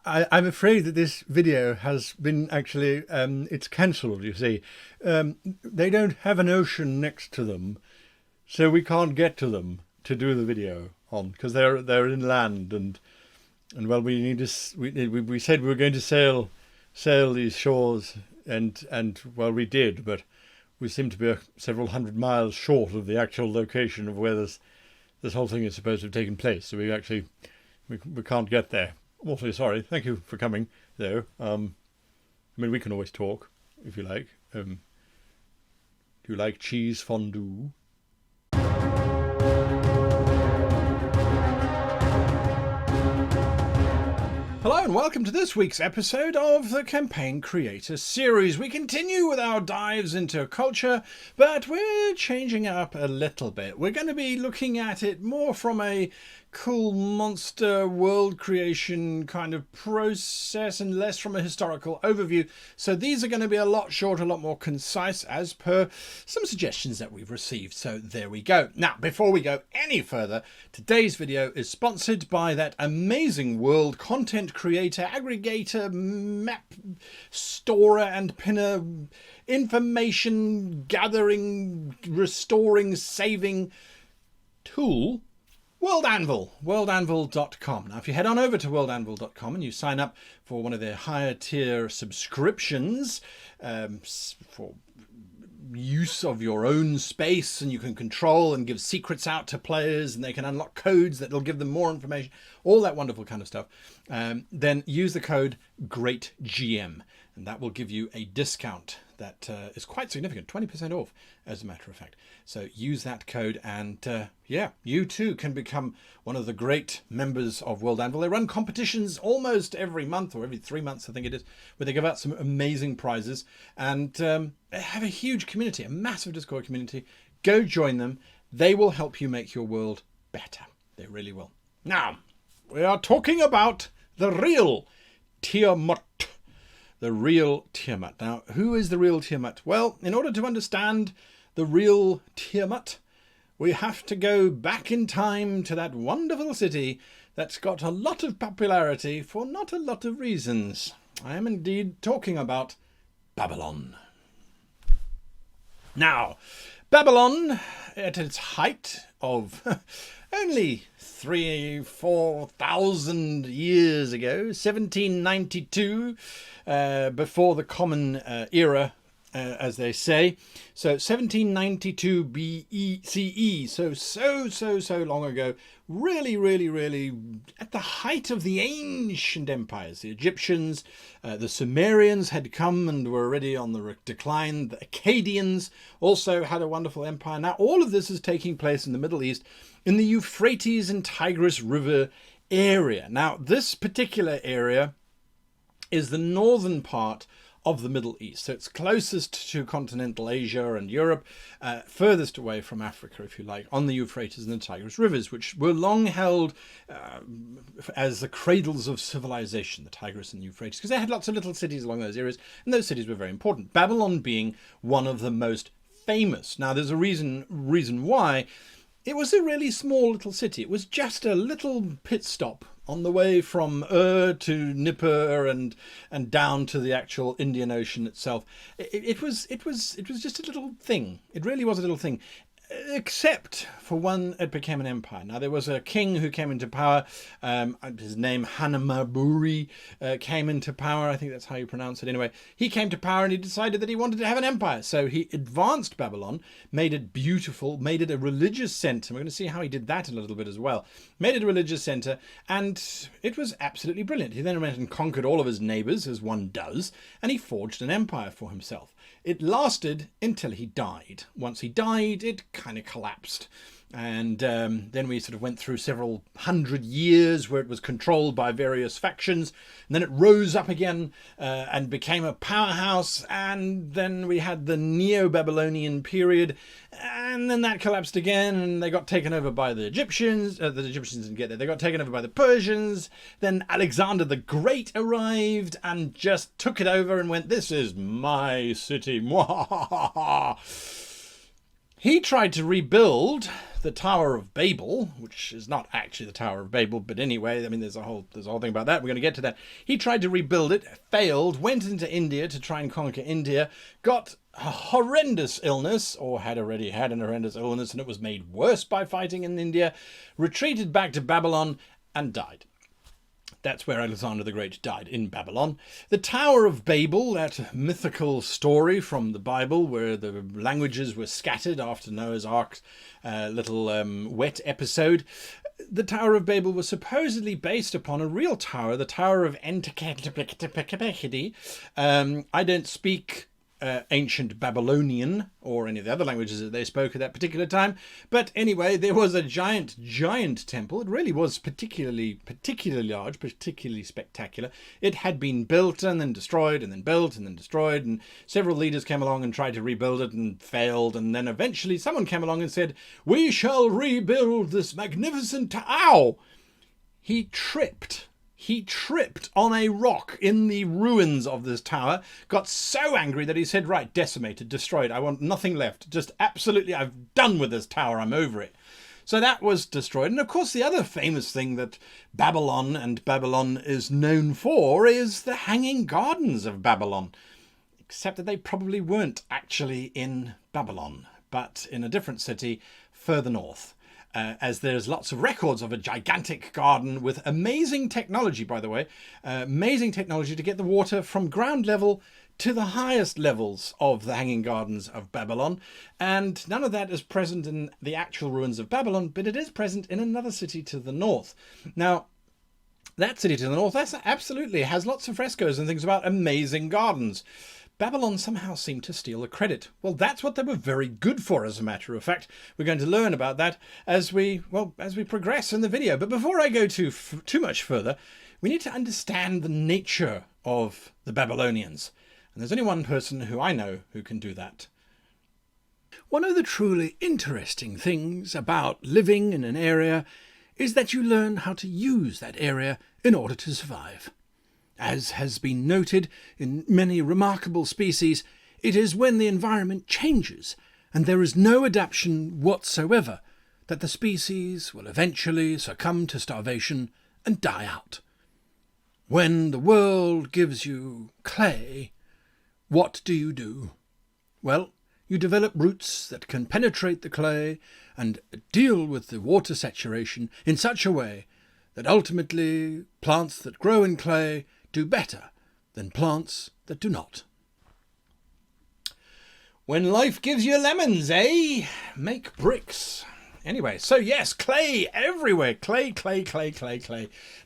I'm afraid that this video has been actually, it's cancelled, you see. They don't have an ocean next to them, so we can't get to them to do the video on, because they're inland, and well, we need to, we said we were going to sail these shores, and well, we did, but we seem to be several hundred miles short of the actual location of where this whole thing is supposed to have taken place. So we can't get there. I'm awfully sorry. Thank you for coming, though. I mean, we can always talk if you like. Do you like cheese fondue? Hello and welcome to this week's episode of the Campaign Creator Series. We continue with our dives into culture, but we're changing up a little bit. We're going to be looking at it more from a cool monster world creation kind of process and less from a historical overview. So these are going to be a lot shorter, a lot more concise as per some suggestions that we've received. So there we go. Now, before we go any further, today's video is sponsored by that amazing world content creator, aggregator, map storer and pinner, information gathering, restoring, saving tool, World Anvil, worldanvil.com. Now, if you head on over to worldanvil.com and you sign up for one of their higher tier subscriptions for use of your own space, and you can control and give secrets out to players, and they can unlock codes that will give them more information, all that wonderful kind of stuff, then use the code GREATGM, and that will give you a discount that is quite significant, 20% off, as a matter of fact. So use that code, and yeah, you too can become one of the great members of World Anvil. They run competitions almost every month, or every 3 months, I think it is, where they give out some amazing prizes, and they have a huge community, a massive Discord community. Go join them. They will help you make your world better. They really will. Now, we are talking about the Real Tiamat. The Real Tiamat. Now, who is the Real Tiamat? Well, in order to understand the Real Tiamat, we have to go back in time to that wonderful city that's got a lot of popularity for not a lot of reasons. I am indeed talking about Babylon. Now, Babylon, at its height of only 4,000 years ago, 1792, before the Common Era, as they say. So 1792 BCE, so long ago, really at the height of the ancient empires. The Egyptians, the Sumerians had come and were already on the decline. The Akkadians also had a wonderful empire. Now all of this is taking place in the Middle East, in the Euphrates and Tigris River area. Now this particular area is the northern part of the Middle East. So it's closest to continental Asia and Europe, furthest away from Africa, if you like, on the Euphrates and the Tigris rivers, which were long held as the cradles of civilization, the Tigris and the Euphrates, because they had lots of little cities along those areas, and those cities were very important. Babylon being one of the most famous. Now, there's a reason why. It was a really small little city. It was just a little pit stop on the way from to Nippur and down to the actual Indian Ocean itself. It was just a little thing. It really was a little thing, except for when it became an empire. Now there was a king who came into power. His name Hanamaburi came into power. I think that's how you pronounce it. Anyway, he came to power and he decided that he wanted to have an empire. So he advanced Babylon, made it beautiful, made it a religious center. We're going to see how he did that in a little bit as well. Made it a religious center, and it was absolutely brilliant. He then went and conquered all of his neighbors, as one does, and he forged an empire for himself. It lasted until he died. Once he died, it kind of collapsed. And then we sort of went through several hundred years where it was controlled by various factions. And then it rose up again and became a powerhouse. And then we had the Neo-Babylonian period. And then that collapsed again. And they got taken over by the Egyptians. The Egyptians didn't get there. They got taken over by the Persians. Then Alexander the Great arrived and just took it over and went, "This is my city." He tried to rebuild the Tower of Babel, which is not actually the Tower of Babel, but anyway, I mean, there's a whole thing about that. We're going to get to that. He tried to rebuild it, failed, went into India to try and conquer India, got a horrendous illness, or had already had an horrendous illness, and it was made worse by fighting in India, retreated back to Babylon, and died. That's where Alexander the Great died, in Babylon. The Tower of Babel, that mythical story from the Bible where the languages were scattered after Noah's Ark's little wet episode. The Tower of Babel was supposedly based upon a real tower, the Tower of Entekhekhedi. I don't speak ancient Babylonian or any of the other languages that they spoke at that particular time, but anyway, there was a giant temple. It really was particularly large, particularly spectacular. It had been built and then destroyed and then built and then destroyed, and several leaders came along and tried to rebuild it and failed, and then eventually someone came along and said, "We shall rebuild this magnificent tower." He tripped on a rock in the ruins of this tower, got so angry that he said, right, decimated, destroyed, I want nothing left, just absolutely, I've done with this tower, I'm over it. So that was destroyed. And of course, the other famous thing that Babylon is known for is the Hanging Gardens of Babylon, except that they probably weren't actually in Babylon, but in a different city further north. As there's lots of records of a gigantic garden with amazing technology, by the way, amazing technology to get the water from ground level to the highest levels of the Hanging Gardens of Babylon. And none of that is present in the actual ruins of Babylon, but it is present in another city to the north. Now, that city to the north, that absolutely has lots of frescoes and things about amazing gardens. Babylon somehow seemed to steal the credit. Well, that's what they were very good for, as a matter of fact. We're going to learn about that as we progress in the video. But before I go too much further, we need to understand the nature of the Babylonians. And there's only one person who I know who can do that. One of the truly interesting things about living in an area is that you learn how to use that area in order to survive. As has been noted in many remarkable species, it is when the environment changes and there is no adaptation whatsoever that the species will eventually succumb to starvation and die out. When the world gives you clay, what do? Well, you develop roots that can penetrate the clay and deal with the water saturation in such a way that ultimately plants that grow in clay do better than plants that do not. When life gives you lemons, eh? Make bricks. Anyway, so yes, clay everywhere. Clay.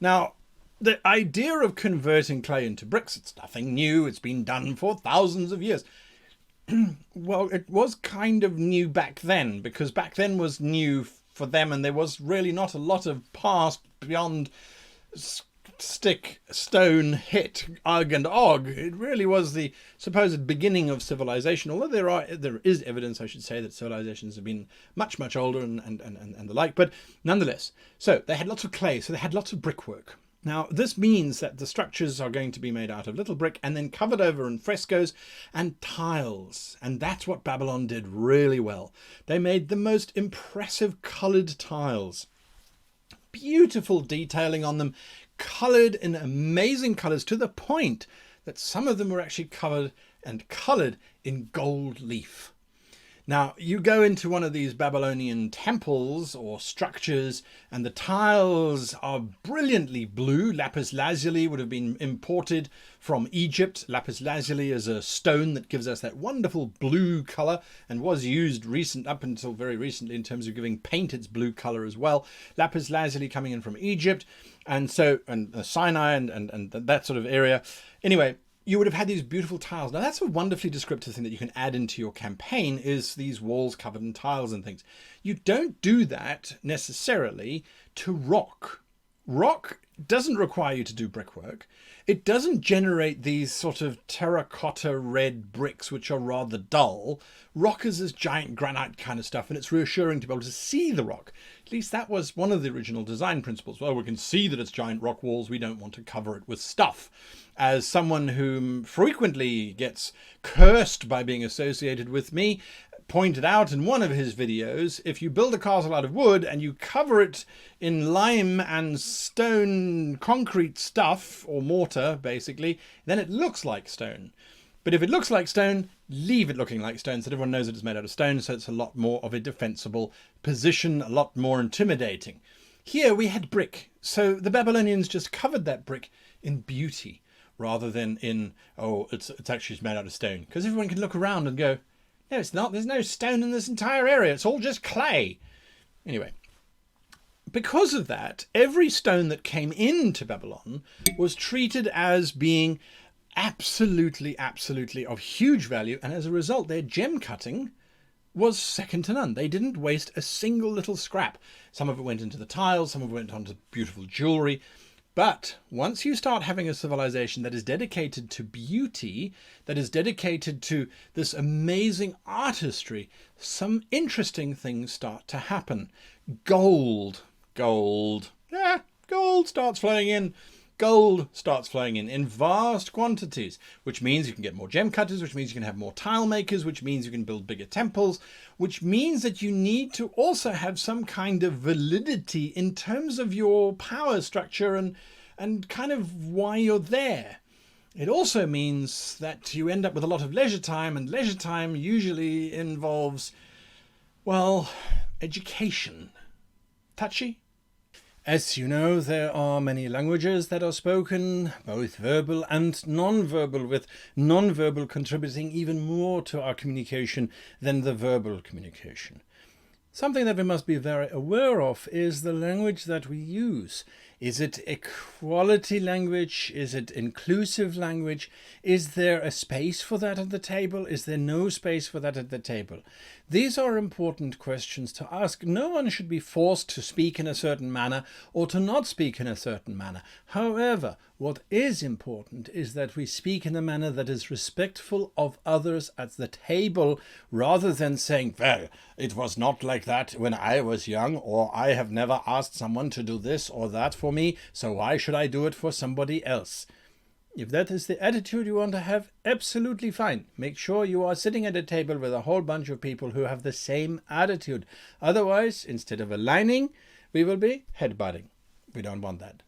Now, the idea of converting clay into bricks, it's nothing new. It's been done for thousands of years. Well, it was kind of new back then, because back then was new for them, and there was really not a lot of past beyond stick, stone, hit, ugh and og. It really was the supposed beginning of civilization, although there is evidence, I should say, that civilizations have been much older and the like, but nonetheless. So they had lots of clay, so they had lots of brickwork. Now, this means that the structures are going to be made out of little brick and then covered over in frescoes and tiles. And that's what Babylon did really well. They made the most impressive coloured tiles. Beautiful detailing on them, coloured in amazing colours, to the point that some of them were actually covered and coloured in gold leaf. Now, you go into one of these Babylonian temples or structures, and the tiles are brilliantly blue. Lapis lazuli would have been imported from Egypt. Lapis lazuli is a stone that gives us that wonderful blue colour, and was used up until very recently in terms of giving paint its blue colour as well. Lapis lazuli coming in from Egypt, and Sinai and that sort of area. Anyway, you would have had these beautiful tiles. Now, that's a wonderfully descriptive thing that you can add into your campaign, is these walls covered in tiles and things. You don't do that necessarily to rock. Rock doesn't require you to do brickwork. It doesn't generate these sort of terracotta red bricks, which are rather dull. Rock is this giant granite kind of stuff, and it's reassuring to be able to see the rock. At least that was one of the original design principles. Well, we can see that it's giant rock walls. We don't want to cover it with stuff. As someone who frequently gets cursed by being associated with me pointed out in one of his videos, if you build a castle out of wood and you cover it in lime and stone concrete stuff, or mortar basically, then it looks like stone. But if it looks like stone, leave it looking like stone so that everyone knows that it's made out of stone, so it's a lot more of a defensible position, a lot more intimidating. Here we had brick, so the Babylonians just covered that brick in beauty rather than in, oh, it's actually made out of stone. Because everyone can look around and go, no, it's not. There's no stone in this entire area. It's all just clay. Anyway, because of that, every stone that came into Babylon was treated as being absolutely of huge value, and as a result their gem cutting was second to none. They didn't waste a single little scrap. Some of it went into the tiles, some of it went onto beautiful jewelry. But once you start having a civilization that is dedicated to beauty, that is dedicated to this amazing artistry, some interesting things start to happen. Gold starts flowing in. Gold starts flowing in vast quantities, which means you can get more gem cutters, which means you can have more tile makers, which means you can build bigger temples, which means that you need to also have some kind of validity in terms of your power structure and kind of why you're there. It also means that you end up with a lot of leisure time, and leisure time usually involves, well, education. Touchy? As you know, there are many languages that are spoken, both verbal and non-verbal, with non-verbal contributing even more to our communication than the verbal communication. Something that we must be very aware of is the language that we use. Is it equality language? Is it inclusive language? Is there a space for that at the table? Is there no space for that at the table? These are important questions to ask. No one should be forced to speak in a certain manner or to not speak in a certain manner. However, what is important is that we speak in a manner that is respectful of others at the table, rather than saying, well, it was not like that when I was young, or I have never asked someone to do this or that for me, so why should I do it for somebody else? If that is the attitude you want to have, absolutely fine. Make sure you are sitting at a table with a whole bunch of people who have the same attitude. Otherwise, instead of aligning, we will be headbutting. We don't want that.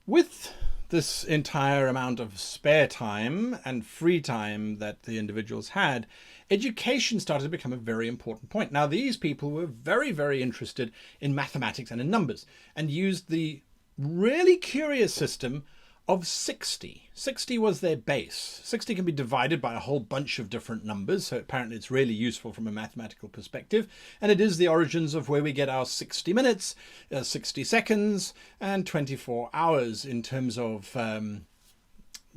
With this entire amount of spare time and free time that the individuals had, education started to become a very important point. Now, these people were very interested in mathematics and in numbers, and used the really curious system of 60. 60 was their base. 60 can be divided by a whole bunch of different numbers, so apparently it's really useful from a mathematical perspective, and it is the origins of where we get our 60 minutes, 60 seconds, and 24 hours in terms of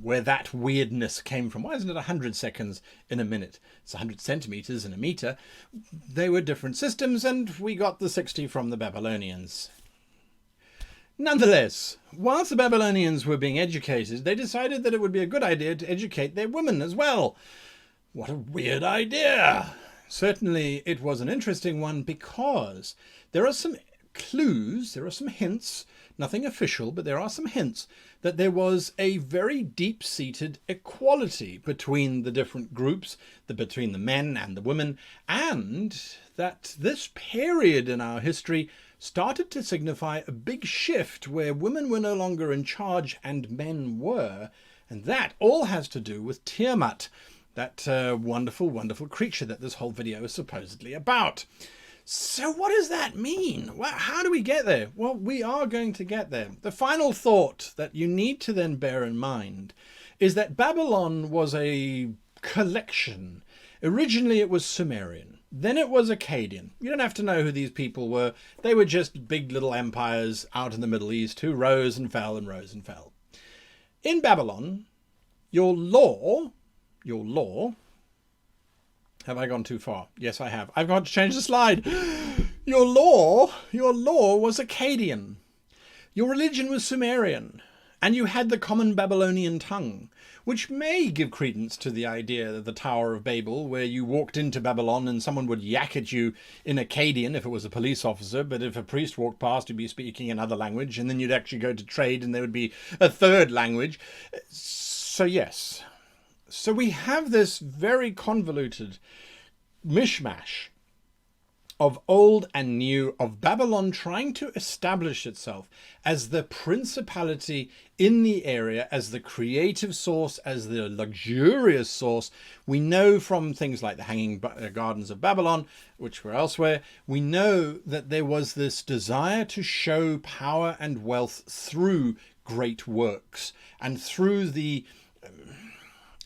where that weirdness came from. Why isn't it 100 seconds in a minute? It's 100 centimeters in a meter. They were different systems, and we got the 60 from the Babylonians. Nonetheless, whilst the Babylonians were being educated, they decided that it would be a good idea to educate their women as well. What a weird idea! Certainly it was an interesting one, because there are some clues, there are some hints, nothing official, but there are some hints that there was a very deep-seated equality between the different groups, between the men and the women, and that this period in our history started to signify a big shift where women were no longer in charge and men were. And that all has to do with Tiamat, that wonderful creature that this whole video is supposedly about. So what does that mean? How do we get there? Well, we are going to get there. The final thought that you need to then bear in mind is that Babylon was a collection. Originally it was Sumerian. Then it was Akkadian. You don't have to know who these people were. They were just big little empires out in the Middle East who rose and fell and rose and fell. In Babylon, your law, have I gone too far? Yes, I have. I've got to change the slide. Your law was Akkadian. Your religion was Sumerian. And you had the common Babylonian tongue, which may give credence to the idea of the Tower of Babel, where you walked into Babylon and someone would yak at you in Akkadian if it was a police officer, but if a priest walked past, you'd be speaking another language, and then you'd actually go to trade and there would be a third language. So yes. So we have this very convoluted mishmash of old and new, of Babylon trying to establish itself as the principality in the area, as the creative source, as the luxurious source. We know from things like the Hanging Gardens of Babylon, which were elsewhere, we know that there was this desire to show power and wealth through great works and through the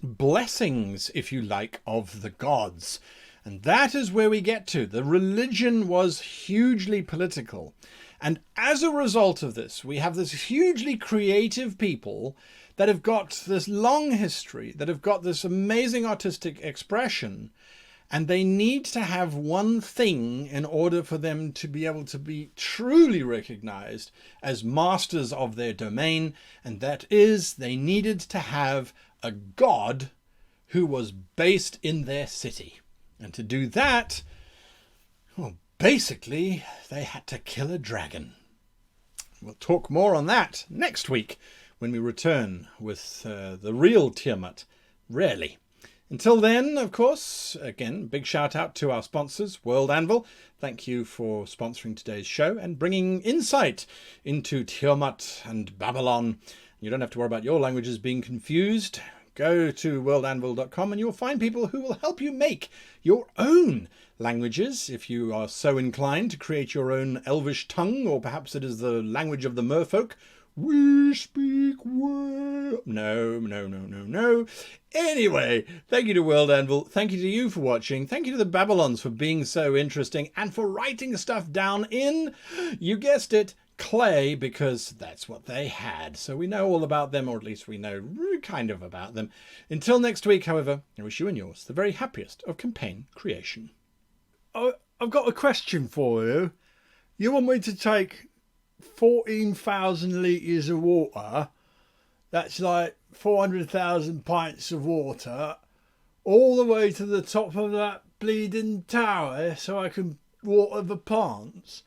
blessings, if you like, of the gods. And that is where we get to. The religion was hugely political. And as a result of this, we have this hugely creative people that have got this long history, that have got this amazing artistic expression. And they need to have one thing in order for them to be able to be truly recognized as masters of their domain. And that is, they needed to have a god who was based in their city. And to do that, well, basically, they had to kill a dragon. We'll talk more on that next week when we return with the real Tiamat, rarely. Until then, of course, again, big shout out to our sponsors, World Anvil. Thank you for sponsoring today's show and bringing insight into Tiamat and Babylon. You don't have to worry about your languages being confused. Go to worldanvil.com and you'll find people who will help you make your own languages if you are so inclined to create your own Elvish tongue, or perhaps it is the language of the merfolk. We speak well. No. Anyway, thank you to World Anvil. Thank you to you for watching. Thank you to the Babylons for being so interesting and for writing stuff down in, you guessed it, clay, because that's what they had. So we know all about them, or at least we know kind of about them. Until next week, however, I wish you and yours the very happiest of campaign creation. I've got a question for you. You want me to take 14,000 litres of water, that's like 400,000 pints of water, all the way to the top of that bleeding tower so I can water the plants?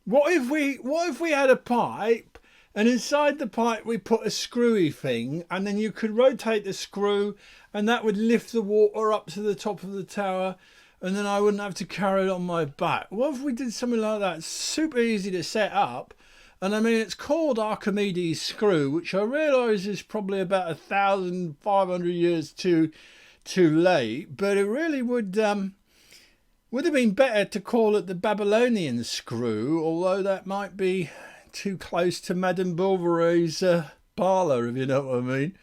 What if we had a pipe, and inside the pipe we put a screwy thing, and then you could rotate the screw and that would lift the water up to the top of the tower, and then I wouldn't have to carry it on my back? What if we did something like that? It's super easy to set up, and I mean, it's called Archimedes' screw, which I realise is probably about 1,500 years too late, but it really would have been better to call it the Babylonian screw, although that might be too close to Madame Bovary's parlour, if you know what I mean.